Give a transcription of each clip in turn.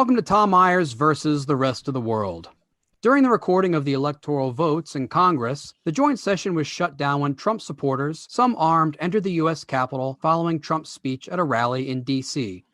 Welcome to Tom Myers versus the rest of the world. During the recording of the electoral votes in Congress, the joint session was shut down when Trump supporters, some armed, entered the U.S. Capitol following Trump's speech at a rally in D.C.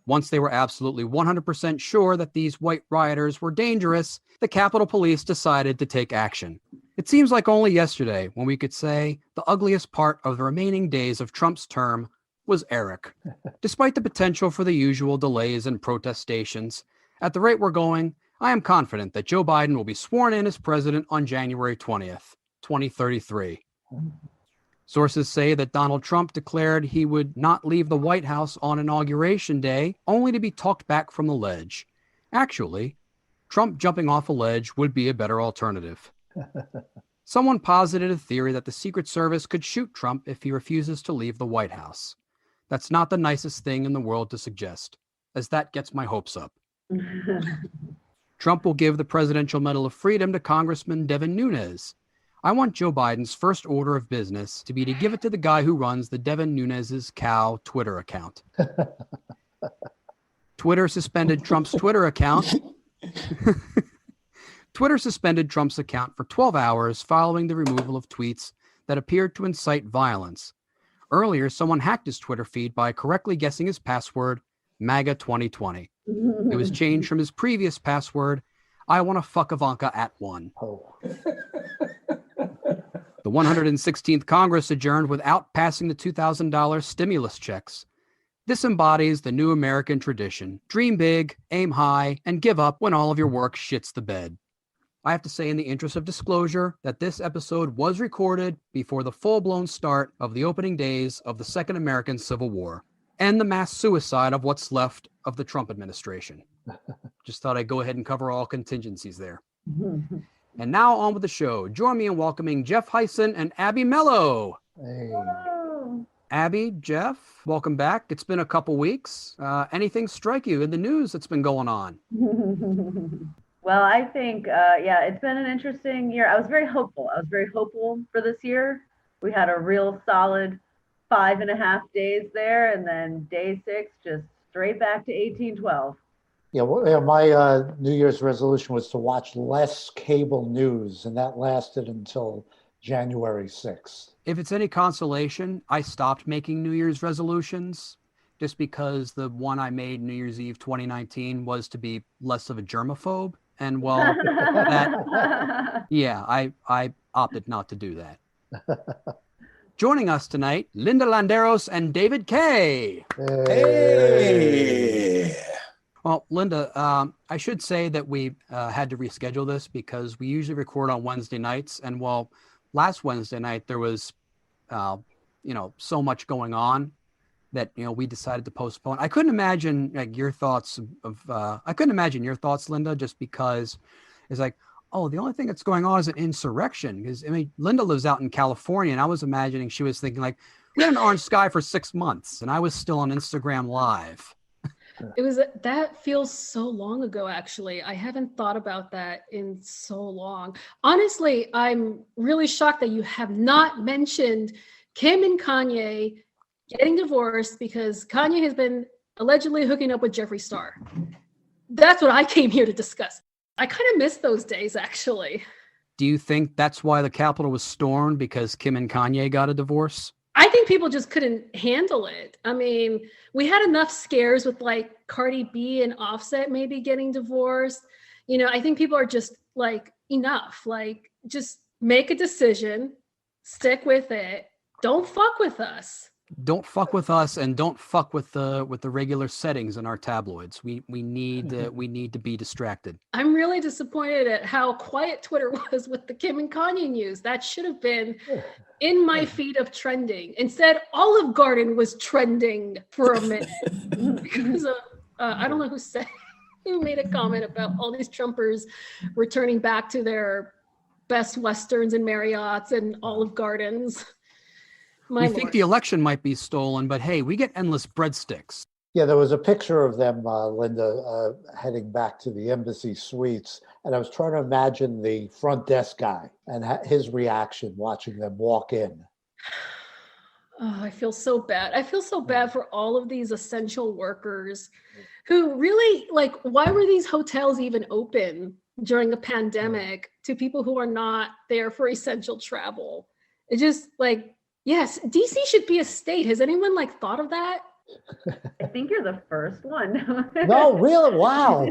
Once they were absolutely 100% sure that these white rioters were dangerous, the Capitol Police decided to take action. It seems like only yesterday when we could say the ugliest part of the remaining days of Trump's term was Eric. Despite the potential for the usual delays and protestations, at the rate we're going, I am confident that Joe Biden will be sworn in as president on January 20th, 2033. Sources say that Donald Trump declared he would not leave the White House on Inauguration Day, only to be talked back from the ledge. Actually, Trump jumping off a ledge would be a better alternative. Someone posited a theory that the Secret Service could shoot Trump if he refuses to leave the White House. That's not the nicest thing in the world to suggest, as that gets my hopes up. Trump will give the Presidential Medal of Freedom to Congressman Devin Nunes. I want Joe Biden's first order of business to be to give it to the guy who runs the Devin Nunes's cow Twitter account. Twitter suspended Trump's Twitter account. Twitter suspended Trump's account for 12 hours following the removal of tweets that appeared to incite violence. Earlier, someone hacked his Twitter feed by correctly guessing his password, MAGA 2020. It was changed from his previous password, I want to fuck Ivanka at 1. Oh. The 116th Congress adjourned without passing the $2,000 stimulus checks. This embodies the new American tradition. Dream big, aim high, and give up when all of your work shits the bed. I have to say, in the interest of disclosure, that this episode was recorded before the full-blown start of the opening days of the Second American Civil War and the mass suicide of what's left of the Trump administration. Just thought I'd go ahead and cover all contingencies there. And now on with the show. Join me in welcoming Jeff Hysen and Abby Mello. Hey. Abby, Jeff, welcome back. It's been a couple weeks. Anything strike you in the news that's been going on? Well, I think, it's been an interesting year. I was very hopeful. For this year. We had a real solid 5.5 days there, and then day 6, just straight back to 1812. Yeah, well, my New Year's resolution was to watch less cable news, and that lasted until January 6th. If it's any consolation, I stopped making New Year's resolutions just because the one I made New Year's Eve 2019 was to be less of a germaphobe. And well, I opted not to do that. Joining us tonight, Linda Landeros and David Kaye. Hey. Well, Linda, I should say that we had to reschedule this because we usually record on Wednesday nights. And well, last Wednesday night, there was, so much going on that, we decided to postpone. I couldn't imagine your thoughts, Linda, just because it's like, oh, the only thing that's going on is an insurrection. Because, Linda lives out in California, and I was imagining she was thinking like, we had an orange sky for 6 months, and I was still on Instagram Live. That feels so long ago, actually. I haven't thought about that in so long. Honestly, I'm really shocked that you have not mentioned Kim and Kanye getting divorced because Kanye has been allegedly hooking up with Jeffree Star. That's what I came here to discuss. I kind of miss those days, actually. Do you think that's why the Capitol was stormed, because Kim and Kanye got a divorce? I think people just couldn't handle it. We had enough scares with like Cardi B and Offset maybe getting divorced. I think people are just like, enough. Like, just make a decision, stick with it. Don't fuck with us. Don't fuck with us, and don't fuck with the regular settings in our tabloids. We need to be distracted. I'm really disappointed at how quiet Twitter was with the Kim and Kanye news. That should have been in my feed of trending. Instead, Olive Garden was trending for a minute because I don't know who made a comment about all these Trumpers returning back to their Best Westerns and Marriotts and Olive Gardens. We think the election might be stolen, but hey, we get endless breadsticks. Yeah, there was a picture of them, Linda, heading back to the embassy suites. And I was trying to imagine the front desk guy and his reaction watching them walk in. Oh, I feel so bad. I feel so bad for all of these essential workers who really, like, why were these hotels even open during a pandemic to people who are not there for essential travel? It just like, yes, DC should be a state. Has anyone like thought of that? I think you're the first one. No, really? Wow.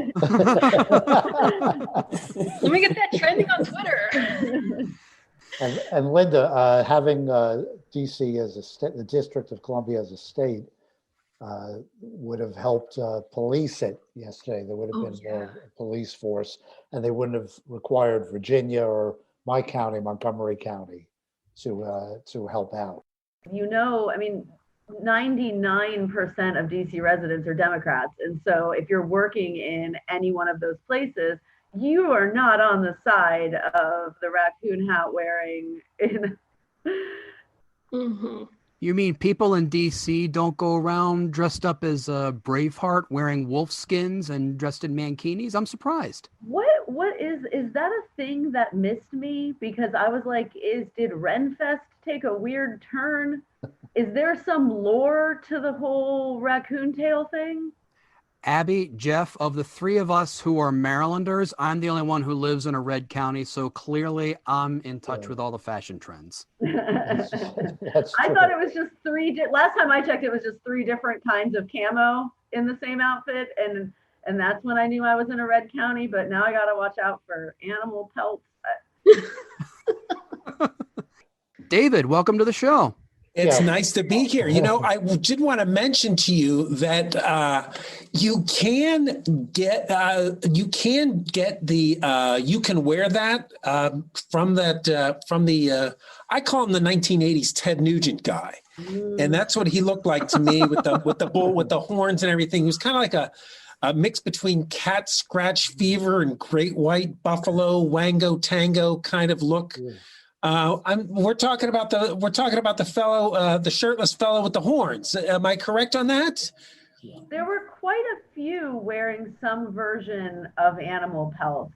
Let me get that trending on Twitter. And Linda, having DC as a state, the District of Columbia as a state, would have helped police it yesterday. There would have been more police force, and they wouldn't have required Virginia or my county, Montgomery County, to help out. You know, I mean, 99% of DC residents are Democrats. And so if you're working in any one of those places, you are not on the side of the raccoon hat wearing. Mm-hmm. You mean people in DC don't go around dressed up as Braveheart wearing wolf skins and dressed in mankinis? I'm surprised. What is that a thing that missed me? Because I was like, did Renfest take a weird turn? Is there some lore to the whole raccoon tail thing? Abby, Jeff, of the three of us who are Marylanders, I'm the only one who lives in a red county, so clearly I'm in touch with all the fashion trends. That's I true. thought it was just last time I checked, it was just 3 different kinds of camo in the same outfit, and that's when I knew I was in a red county, but now I gotta watch out for animal pelts. David, welcome to the show. It's Yeah. nice to be here. You know, I did want to mention to you that you can get you can wear that from the I call him the 1980s Ted Nugent guy, and that's what he looked like to me with the bull with the horns and everything. He was kind of like a mix between Cat Scratch Fever and Great White Buffalo Wango Tango kind of look. Yeah. We're talking about the fellow, the shirtless fellow with the horns. Am I correct on that? There were quite a few wearing some version of animal pelts.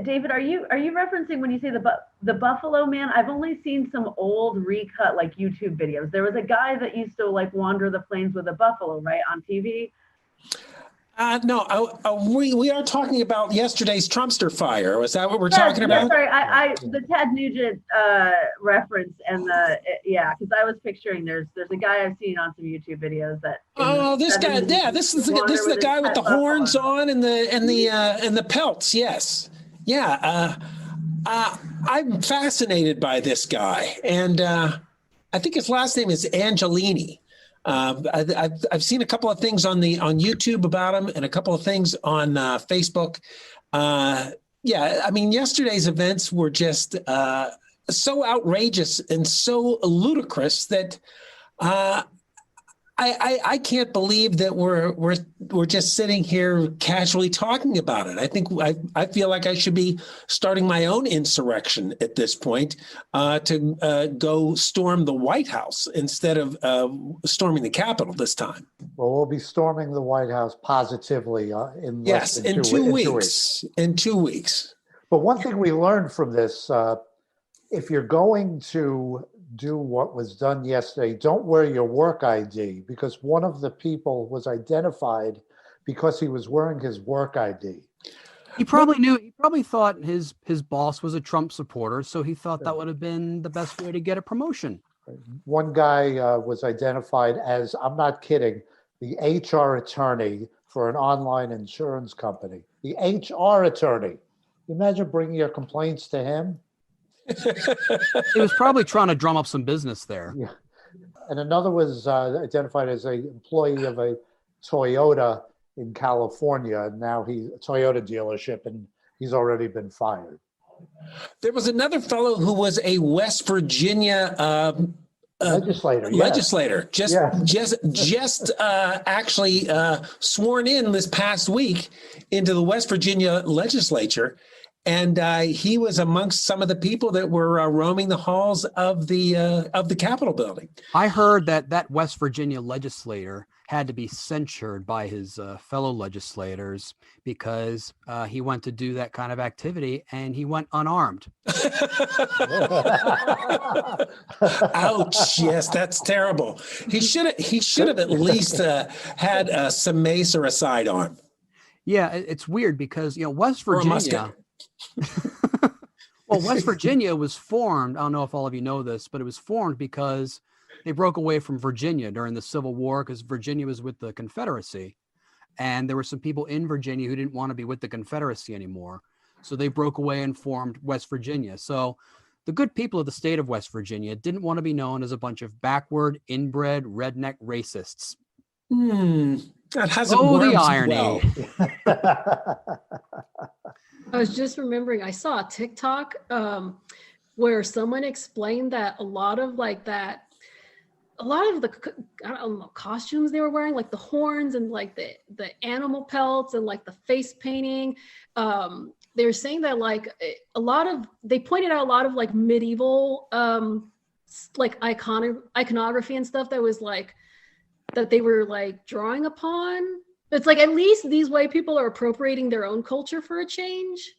David, are you referencing when you say the Buffalo Man? I've only seen some old recut like YouTube videos. There was a guy that used to like wander the plains with a buffalo, right, on TV. No, we are talking about yesterday's Trumpster fire. Was that what we're talking about? Sorry, I the Ted Nugent reference and because I was picturing there's a guy I've seen on some YouTube videos that. This guy, yeah, this is the guy with the horns on and the pelts. Yes, yeah. I'm fascinated by this guy, and I think his last name is Angelini. I've seen a couple of things on YouTube about him and a couple of things on Facebook. I mean, yesterday's events were just so outrageous and so ludicrous that I can't believe that we're just sitting here casually talking about it. I think I feel like I should be starting my own insurrection at this point to go storm the White House instead of storming the Capitol this time. Well, we'll be storming the White House positively in less than in 2 weeks. In 2 weeks. But one thing we learned from this, if you're going to do what was done yesterday, don't wear your work ID, because one of the people was identified because he was wearing his work ID. He probably thought his boss was a Trump supporter, so he thought that would have been the best way to get a promotion. One guy was identified as, I'm not kidding, the HR attorney for an online insurance company. The HR attorney. Imagine bringing your complaints to him. He was probably trying to drum up some business there. Yeah. And another was identified as an employee of a Toyota in California. And now he's a Toyota dealership, and he's already been fired. There was another fellow who was a West Virginia legislator, just actually sworn in this past week into the West Virginia legislature. And he was amongst some of the people that were roaming the halls of the Capitol building. I heard that West Virginia legislator had to be censured by his fellow legislators because he went to do that kind of activity and he went unarmed. Ouch! Yes, that's terrible. He should have at least had some mace or a sidearm. Yeah, it's weird because West Or a Virginia. Well, West Virginia was formed. I don't know if all of you know this, but it was formed because they broke away from Virginia during the Civil War because Virginia was with the Confederacy. And there were some people in Virginia who didn't want to be with the Confederacy anymore. So they broke away and formed West Virginia. So the good people of the state of West Virginia didn't want to be known as a bunch of backward, inbred, redneck racists. That hasn't Oh, the worked irony. well. I was just remembering, I saw a TikTok where someone explained that a lot of the I don't know, costumes they were wearing, like the horns and like the animal pelts and like the face painting. They were saying that like they pointed out a lot of like medieval like iconography and stuff that was like that they were like drawing upon. It's like at least these white people are appropriating their own culture for a change.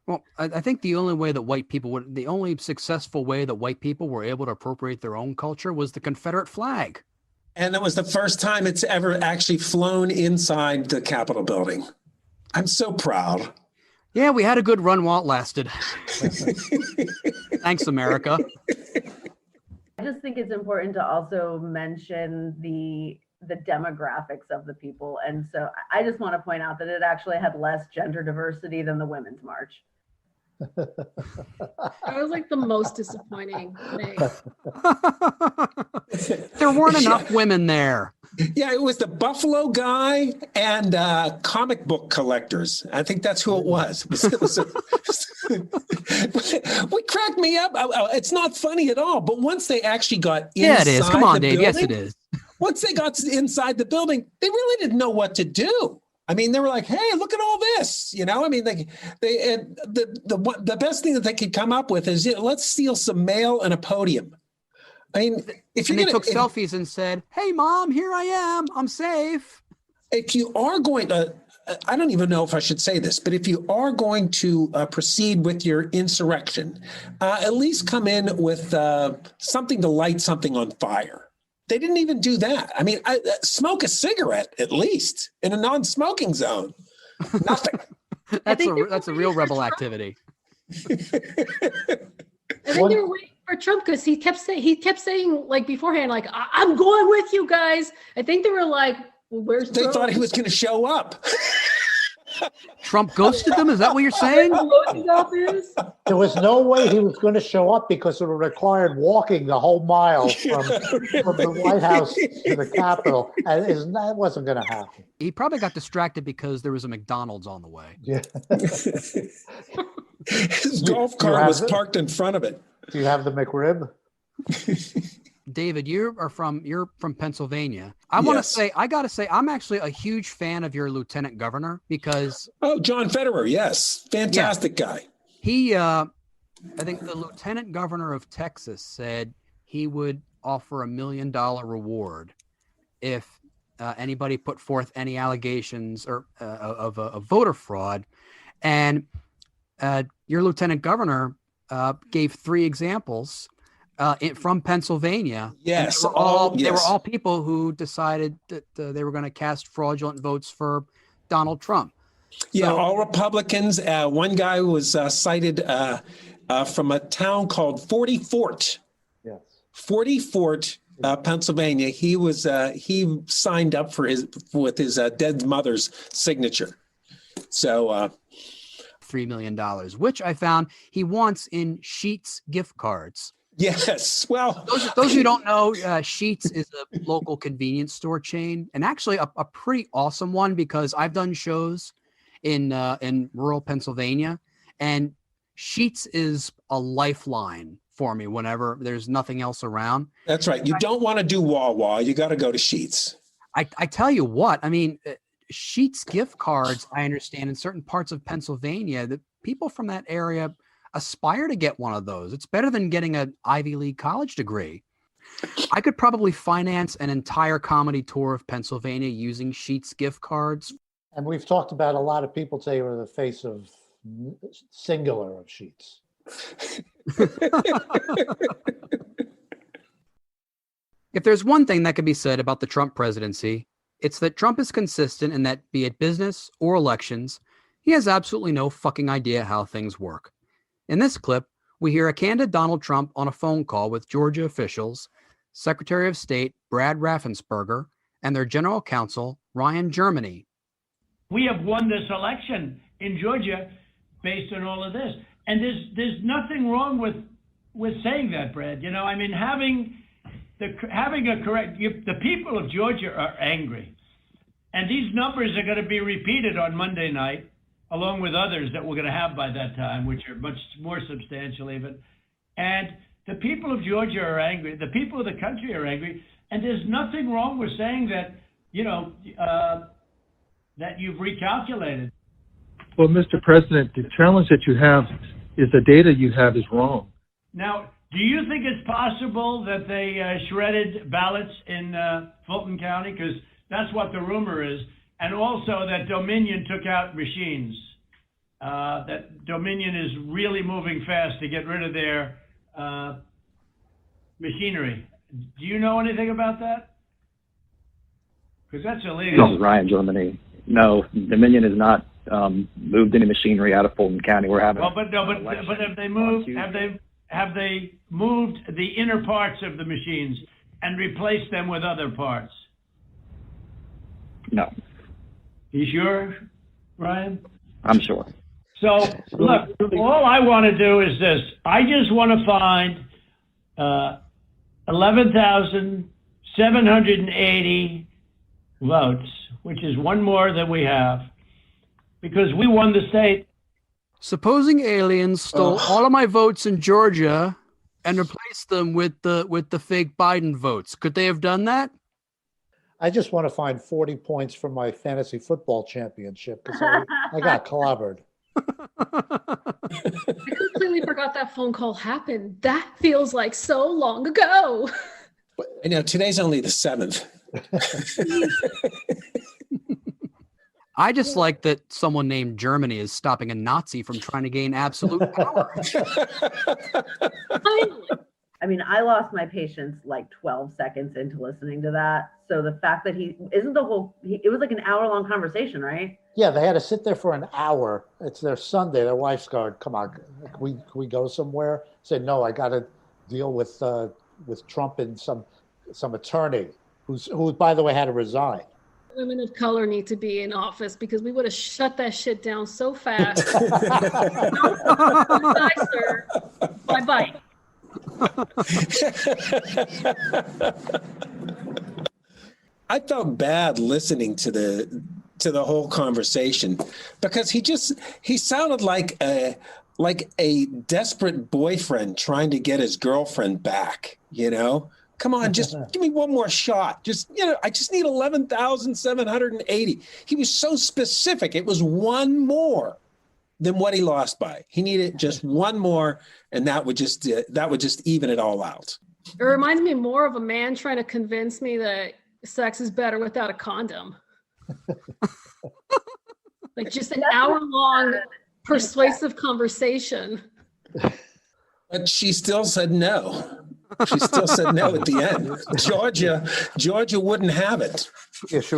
Well, I think the only successful way that white people were able to appropriate their own culture was the Confederate flag. And it was the first time it's ever actually flown inside the Capitol building. I'm so proud. Yeah, we had a good run while it lasted. Thanks, America. I just think it's important to also mention the demographics of the people. And so I just want to point out that it actually had less gender diversity than the Women's March. That was like the most disappointing thing. There weren't enough women there. Yeah, it was the Buffalo guy and comic book collectors. I think that's who it was. What cracked me up, it's not funny at all, but once they actually got inside Yeah, it is. Come on, the Dave. building, Yes, it is. once they got inside the building, they really didn't know what to do. I mean, they were like, "Hey, look at all this!" I mean, the best thing that they could come up with is, let's steal some mail and a podium. I mean, if they took selfies and said, "Hey, Mom, here I am. I'm safe." If you are going to, I don't even know if I should say this, but if you are going to proceed with your insurrection, at least come in with something to light something on fire. They didn't even do that. I mean, smoke a cigarette at least in a non-smoking zone. Nothing. That's a real rebel activity. I think they were waiting for Trump because he kept saying like beforehand, like I'm going with you guys. I think they were like, well, where's They Trump? thought he was going to show up. Trump ghosted them? Is that what you're saying? There was no way he was going to show up because it required walking the whole mile from the White House to the Capitol, and that wasn't going to happen. He probably got distracted because there was a McDonald's on the way. Yeah. His golf cart was parked in front of it. Do you have the McRib? David, you're from Pennsylvania. I gotta say, I'm actually a huge fan of your lieutenant governor because John Federer, yes, fantastic guy. He, I think the lieutenant governor of Texas said he would offer $1 million reward if anybody put forth any allegations or of voter fraud, and your lieutenant governor gave 3 examples. From Pennsylvania. Yes. They were all people who decided that they were going to cast fraudulent votes for Donald Trump. Yeah, all Republicans. One guy was cited from a town called 40 Fort. Yes. 40 Fort, Pennsylvania. He signed up with his dead mother's signature. So $3 million, which I found he wants in Sheetz gift cards. Yes. Well, those who don't know, Sheetz is a local convenience store chain, and actually a pretty awesome one because I've done shows in rural Pennsylvania, and Sheetz is a lifeline for me whenever there's nothing else around. That's right. You don't want to do Wawa. You got to go to Sheetz. I tell you what, I mean, Sheetz gift cards, I understand in certain parts of Pennsylvania that people from that area aspire to get one of those. It's better than getting an Ivy League college degree. I could probably finance an entire comedy tour of Pennsylvania using Sheetz gift cards. And we've talked about a lot of people say we're the face of singular of Sheetz. If there's one thing that could be said about the Trump presidency, it's that Trump is consistent in that, be it business or elections, he has absolutely no fucking idea how things work. In this clip, we hear a candid Donald Trump on a phone call with Georgia officials, Secretary of State Brad Raffensperger, and their general counsel, Ryan Germany. We have won this election in Georgia based on all of this. And there's nothing wrong with saying that, Brad. You know, I mean, having a correct, the people of Georgia are angry. And these numbers are going to be repeated on Monday night, along with others that we're going to have by that time, which are much more substantial even. And the people of Georgia are angry. The people of the country are angry. And there's nothing wrong with saying that, you know, that you've recalculated. Well, Mr. President, the challenge that you have is the data you have is wrong. Now, do you think it's possible that they shredded ballots in Fulton County? Because that's what the rumor is. And also that Dominion took out machines. That Dominion is really moving fast to get rid of their machinery. Do you know anything about that? Because that's illegal. This is Ryan Germany. No, Dominion has not moved any machinery out of Fulton County. We're having. Well, but have they moved? Have they moved the inner parts of the machines and replaced them with other parts? No. You sure, Ryan? I'm sure. So look, all I want to do is this. I just want to find 11,780 votes, which is one more than we have, because we won the state. Supposing aliens stole all of my votes in Georgia and replaced them with the fake Biden votes, could they have done that? I just want to find 40 points from my fantasy football championship because I got clobbered. I completely forgot that phone call happened. That feels like so long ago. I know today's only the 7th. I just like that someone named Germany is stopping a Nazi from trying to gain absolute power. I mean, I lost my patience like 12 seconds into listening to that. So the fact that it was like an hour-long conversation, right? Yeah, they had to sit there for an hour. It's their Sunday. Their wife's going, come on, can we go somewhere? Said, no, I got to deal with Trump and some attorney who, by the way, had to resign. Women of color need to be in office because we would have shut that shit down so fast. Bye, sir. Bye-bye. I felt bad listening to the whole conversation because he sounded like a desperate boyfriend trying to get his girlfriend back, you know? Come on, just give me one more shot. I just need 11,780. He was so specific. It was one more than what he lost by. He needed just one more, and that would just even it all out. It reminds me more of a man trying to convince me that sex is better without a condom. Like just an hour-long persuasive conversation. But she still said no. She still said no at the end. Georgia wouldn't have it. Yeah, they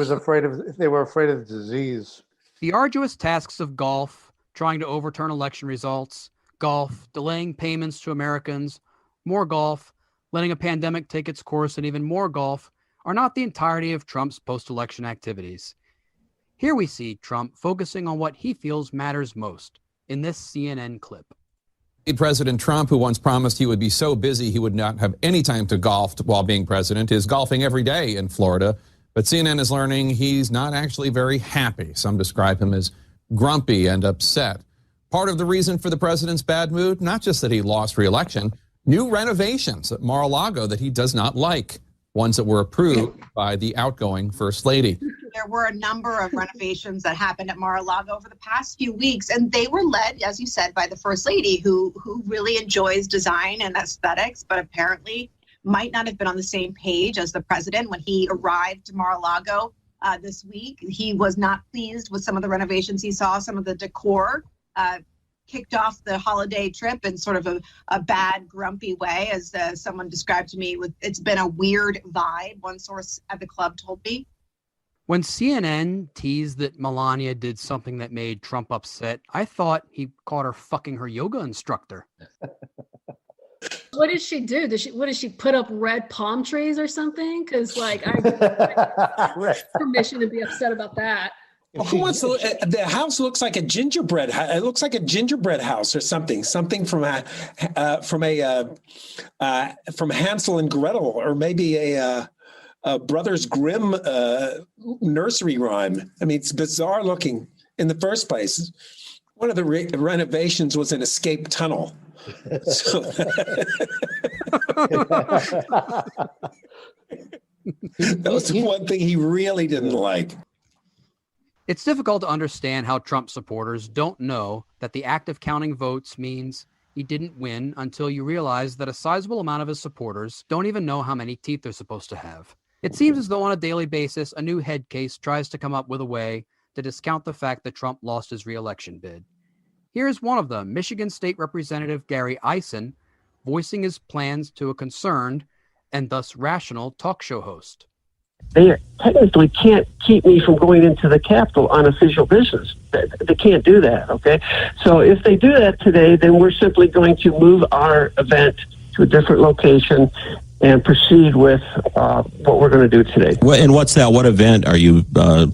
were afraid of the disease. The arduous tasks of golf, trying to overturn election results, golf, delaying payments to Americans, more golf, letting a pandemic take its course, and even more golf are not the entirety of Trump's post-election activities. Here we see Trump focusing on what he feels matters most in this CNN clip. President Trump, who once promised he would be so busy he would not have any time to golf while being president, is golfing every day in Florida. But CNN is learning he's not actually very happy. Some describe him as grumpy and upset. Part of the reason for the president's bad mood, not just that he lost re-election, new renovations at Mar-a-Lago that he does not like, ones that were approved by the outgoing First Lady. There were a number of renovations that happened at Mar-a-Lago over the past few weeks, and they were led, as you said, by the First Lady, who really enjoys design and aesthetics, but apparently might not have been on the same page as the president when he arrived to Mar-a-Lago this week. He was not pleased with some of the renovations he saw, some of the decor. Kicked off the holiday trip in sort of a bad, grumpy way, as someone described to me. It's been a weird vibe, one source at the club told me. When CNN teased that Melania did something that made Trump upset, I thought he caught her fucking her yoga instructor. What did she do? What did she put up red palm trees or something? Because I give permission to be upset about that. Well, who wants to? The house looks like a gingerbread. It looks like a gingerbread house or something. Something from Hansel and Gretel, or maybe a Brothers Grimm nursery rhyme. I mean, it's bizarre looking in the first place. One of the renovations was an escape tunnel. So, that was the one thing he really didn't like. It's difficult to understand how Trump supporters don't know that the act of counting votes means he didn't win until you realize that a sizable amount of his supporters don't even know how many teeth they're supposed to have. It seems as though on a daily basis, a new head case tries to come up with a way to discount the fact that Trump lost his re-election bid. Here's one of them, Michigan State Representative Gary Hysen, voicing his plans to a concerned and thus rational talk show host. They technically can't keep me from going into the Capitol on official business. They can't do that, okay? So if they do that today, then we're simply going to move our event to a different location and proceed with what we're going to do today. And what's that? What event are you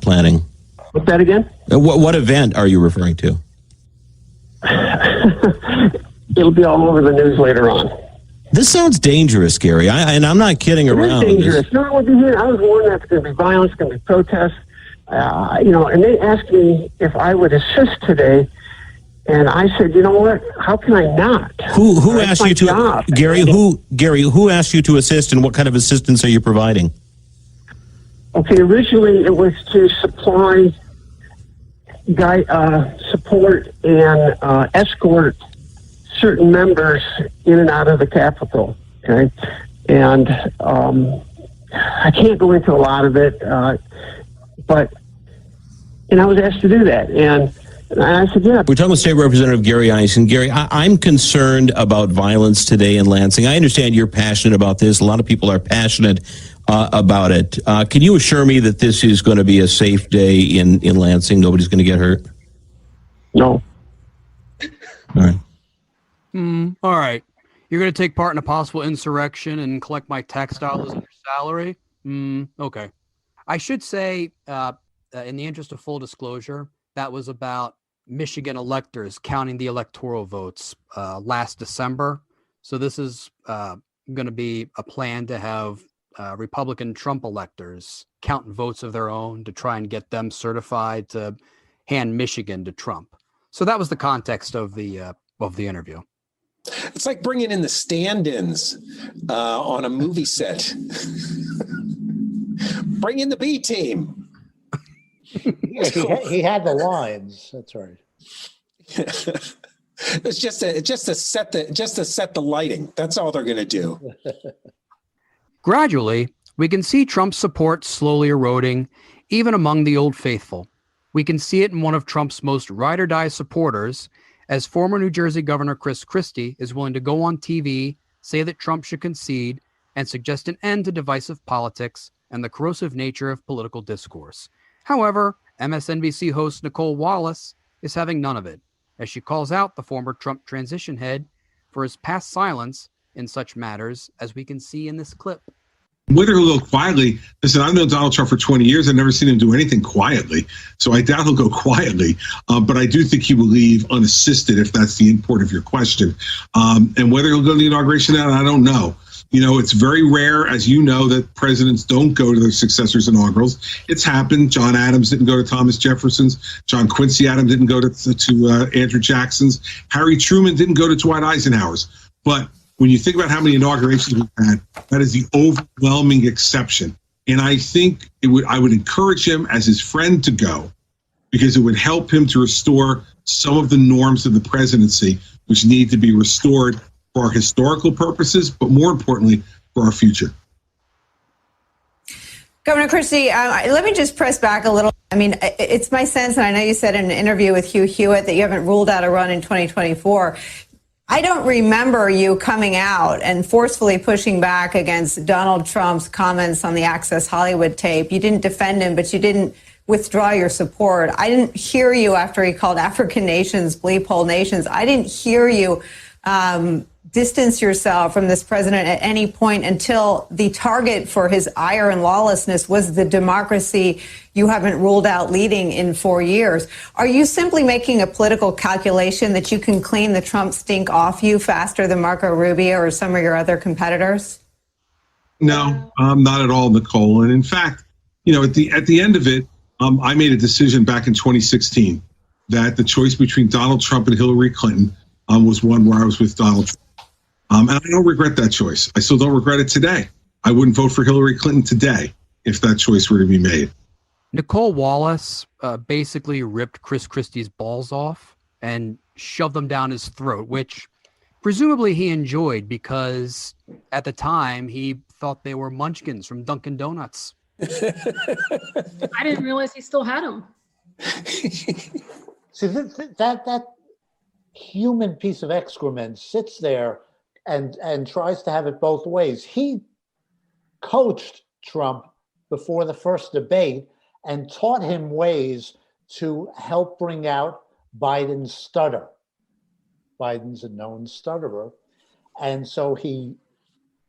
planning? What's that again? What event are you referring to? It'll be all over the news later on. This sounds dangerous, Gary, and I'm not kidding around. It is dangerous. No, I was warned that it's going to be violence, going to be protests. And they asked me if I would assist today, and I said, you know what? How can I not? Who asked you to, Gary? Who asked you to assist, and what kind of assistance are you providing? Okay, originally it was to supply support and escort certain members in and out of the Capitol, okay? And I can't go into a lot of it, but I was asked to do that, and I said, yeah. We're talking with State Representative Gary Hysen. Gary, I'm concerned about violence today in Lansing. I understand you're passionate about this. A lot of people are passionate about it. Can you assure me that this is going to be a safe day in Lansing? Nobody's going to get hurt? No. All right. All right. You're going to take part in a possible insurrection and collect my tax dollars and your salary? Okay. I should say, in the interest of full disclosure, that was about Michigan electors counting the electoral votes last December. So this is going to be a plan to have Republican Trump electors count votes of their own to try and get them certified to hand Michigan to Trump. So that was the context of the interview. It's like bringing in the stand-ins on a movie set. Bring in the B team. Yeah, he had the lines. That's right. It's just to set the lighting. That's all they're going to do. Gradually, we can see Trump's support slowly eroding, even among the old faithful. We can see it in one of Trump's most ride-or-die supporters, as former New Jersey Governor Chris Christie is willing to go on TV, say that Trump should concede, and suggest an end to divisive politics and the corrosive nature of political discourse. However, MSNBC host Nicole Wallace is having none of it, as she calls out the former Trump transition head for his past silence in such matters, as we can see in this clip. Whether he'll go quietly, listen, I've known Donald Trump for 20 years. I've never seen him do anything quietly. So I doubt he'll go quietly. But I do think he will leave unassisted, if that's the import of your question. And whether he'll go to the inauguration, I don't know. You know, it's very rare, as you know, that presidents don't go to their successors' inaugurals. It's happened. John Adams didn't go to Thomas Jefferson's. John Quincy Adams didn't go to Andrew Jackson's. Harry Truman didn't go to Dwight Eisenhower's. But when you think about how many inaugurations we've had, that is the overwhelming exception. And I think I would encourage him as his friend to go, because it would help him to restore some of the norms of the presidency, which need to be restored for our historical purposes, but more importantly, for our future. Governor Christie, let me just press back a little. I mean, it's my sense, and I know you said in an interview with Hugh Hewitt that you haven't ruled out a run in 2024. I don't remember you coming out and forcefully pushing back against Donald Trump's comments on the Access Hollywood tape. You didn't defend him, but you didn't withdraw your support. I didn't hear you after he called African nations bleep hole nations. I didn't hear you distance yourself from this president at any point until the target for his ire and lawlessness was the democracy you haven't ruled out leading in 4 years. Are you simply making a political calculation that you can clean the Trump stink off you faster than Marco Rubio or some of your other competitors? No, not at all, Nicole. And in fact, at the end of it, I made a decision back in 2016 that the choice between Donald Trump and Hillary Clinton was one where I was with Donald Trump. And I don't regret that choice. I still don't regret it today. I wouldn't vote for Hillary Clinton today if that choice were to be made. Nicole Wallace basically ripped Chris Christie's balls off and shoved them down his throat, which presumably he enjoyed because at the time he thought they were munchkins from Dunkin' Donuts. I didn't realize he still had them. See, that human piece of excrement sits there and tries to have it both ways. He coached Trump before the first debate and taught him ways to help bring out Biden's stutter. Biden's a known stutterer. And so he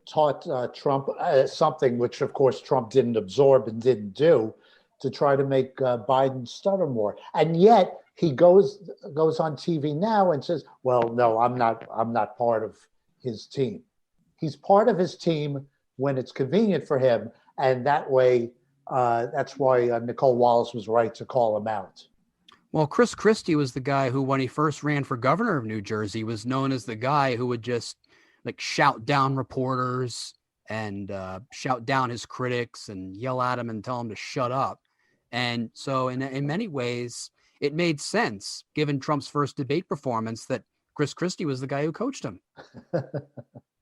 taught Trump something which, of course, Trump didn't absorb and didn't do to try to make Biden stutter more. And yet he goes on TV now and says, well, no, I'm not part of his team. He's part of his team when it's convenient for him. And that way, that's why Nicole Wallace was right to call him out. Well, Chris Christie was the guy who, when he first ran for governor of New Jersey, was known as the guy who would just shout down reporters and shout down his critics and yell at him and tell him to shut up. And so in many ways, it made sense, given Trump's first debate performance, that Chris Christie was the guy who coached him.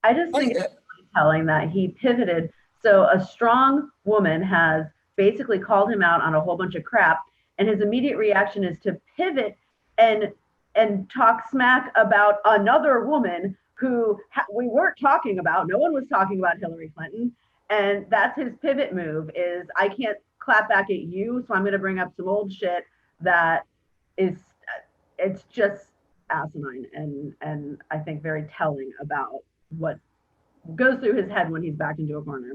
I just think it's really telling that he pivoted. So a strong woman has basically called him out on a whole bunch of crap, and his immediate reaction is to pivot and talk smack about another woman who we weren't talking about. No one was talking about Hillary Clinton. And that's his pivot move is, I can't clap back at you, so I'm going to bring up some old shit that is, it's just asinine and I think very telling about what goes through his head when he's backed into a corner.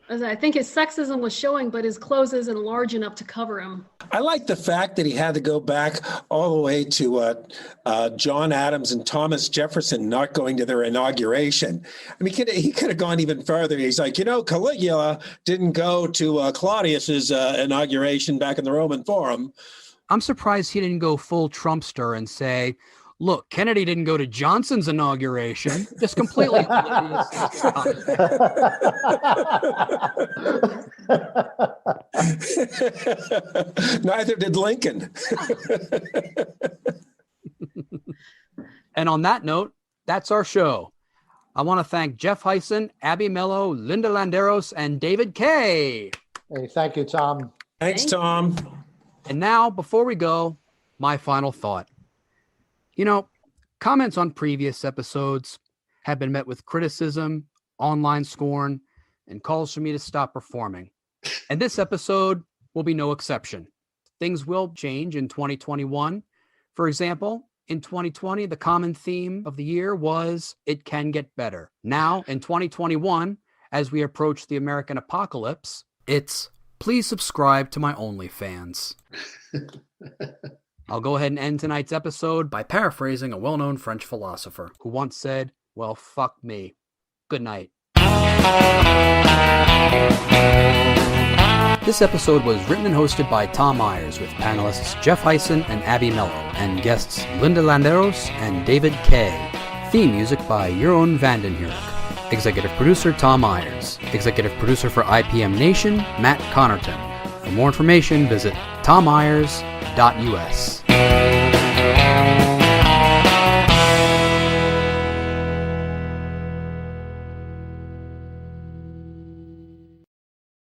I think his sexism was showing, but his clothes isn't large enough to cover him. I like the fact that he had to go back all the way to John Adams and Thomas Jefferson not going to their inauguration. I mean, he could have gone even further. He's like, Caligula didn't go to Claudius's inauguration back in the Roman Forum. I'm surprised he didn't go full Trumpster and say, look, Kennedy didn't go to Johnson's inauguration. Just completely. Neither did Lincoln. And on that note, that's our show. I want to thank Jeff Hysen, Abby Mello, Linda Landeros, and David Kaye. Hey, thank you, Tom. Thanks, Tom. And now, before we go, my final thought. Comments on previous episodes have been met with criticism, online scorn, and calls for me to stop performing. And this episode will be no exception. Things will change in 2021. For example, in 2020, the common theme of the year was "It Can Get Better." Now, in 2021, as we approach the American apocalypse, it's "Please subscribe to my OnlyFans." I'll go ahead and end tonight's episode by paraphrasing a well-known French philosopher who once said, well, fuck me. Good night. This episode was written and hosted by Tom Myers with panelists Jeff Hysen and Abby Mello and guests Linda Landeros and David Kaye. Theme music by Jeroen Vandenhurik. Executive producer Tom Myers. Executive producer for ipmNation, Matt Connarton. For more information, visit tommyers.us.